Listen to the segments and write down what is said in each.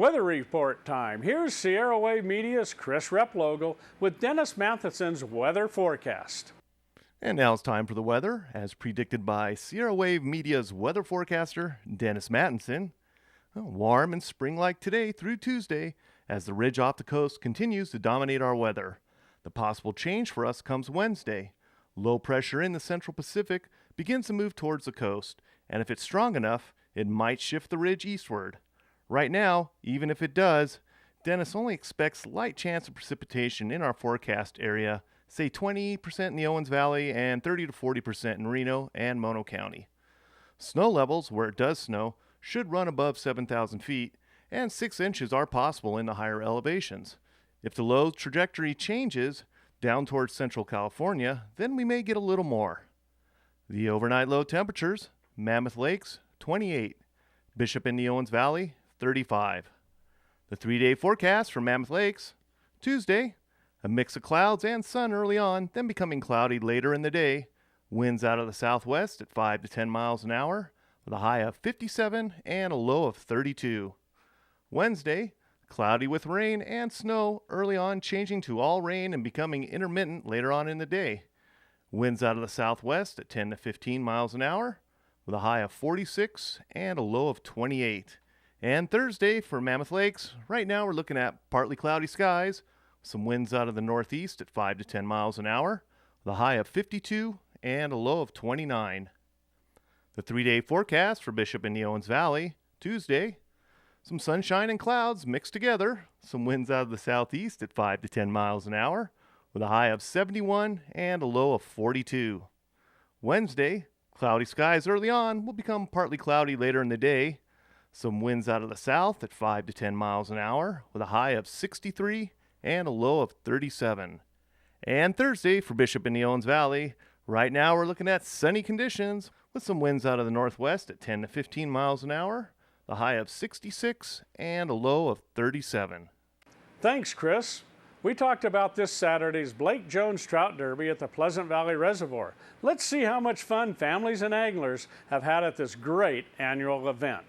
Weather report time. Here's Sierra Wave Media's Chris Replogle with Dennis Matheson's weather forecast. And now it's time for the weather, as predicted by Sierra Wave Media's weather forecaster, Dennis Matheson. Warm and spring-like today through Tuesday, as the ridge off the coast continues to dominate our weather. The possible change for us comes Wednesday. Low pressure in the central Pacific begins to move towards the coast, and if it's strong enough, it might shift the ridge eastward. Right now, even if it does, Dennis only expects light chance of precipitation in our forecast area, say 20% in the Owens Valley and 30 to 40% in Reno and Mono County. Snow levels, where it does snow, should run above 7,000 feet, and 6 inches are possible in the higher elevations. If the low trajectory changes down towards central California, then we may get a little more. The overnight low temperatures: Mammoth Lakes, 28. Bishop in the Owens Valley, 35. The 3-day forecast for Mammoth Lakes: Tuesday, a mix of clouds and sun early on, then becoming cloudy later in the day. Winds out of the southwest at 5 to 10 miles an hour, with a high of 57 and a low of 32. Wednesday, cloudy with rain and snow early on, changing to all rain and becoming intermittent later on in the day. Winds out of the southwest at 10 to 15 miles an hour, with a high of 46 and a low of 28. And Thursday for Mammoth Lakes, right now we're looking at partly cloudy skies, some winds out of the northeast at 5 to 10 miles an hour, with a high of 52 and a low of 29. The 3-day forecast for Bishop in the Owens Valley: Tuesday, some sunshine and clouds mixed together, some winds out of the southeast at 5 to 10 miles an hour, with a high of 71 and a low of 42. Wednesday, cloudy skies early on will become partly cloudy later in the day. Some winds out of the south at 5 to 10 miles an hour, with a high of 63 and a low of 37. And Thursday for Bishop in the Owens Valley, right now we're looking at sunny conditions, with some winds out of the northwest at 10 to 15 miles an hour, the high of 66 and a low of 37. Thanks, Chris. We talked about this Saturday's Blake Jones Trout Derby at the Pleasant Valley Reservoir. Let's see how much fun families and anglers have had at this great annual event.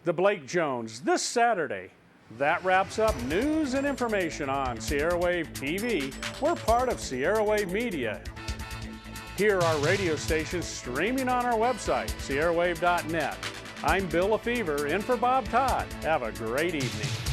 the Blake Jones this Saturday. That wraps up news and information on Sierra Wave TV. We're part of Sierra Wave Media. Hear our radio stations streaming on our website, sierrawave.net. I'm Bill Lefevre, in for Bob Todd. Have a great evening.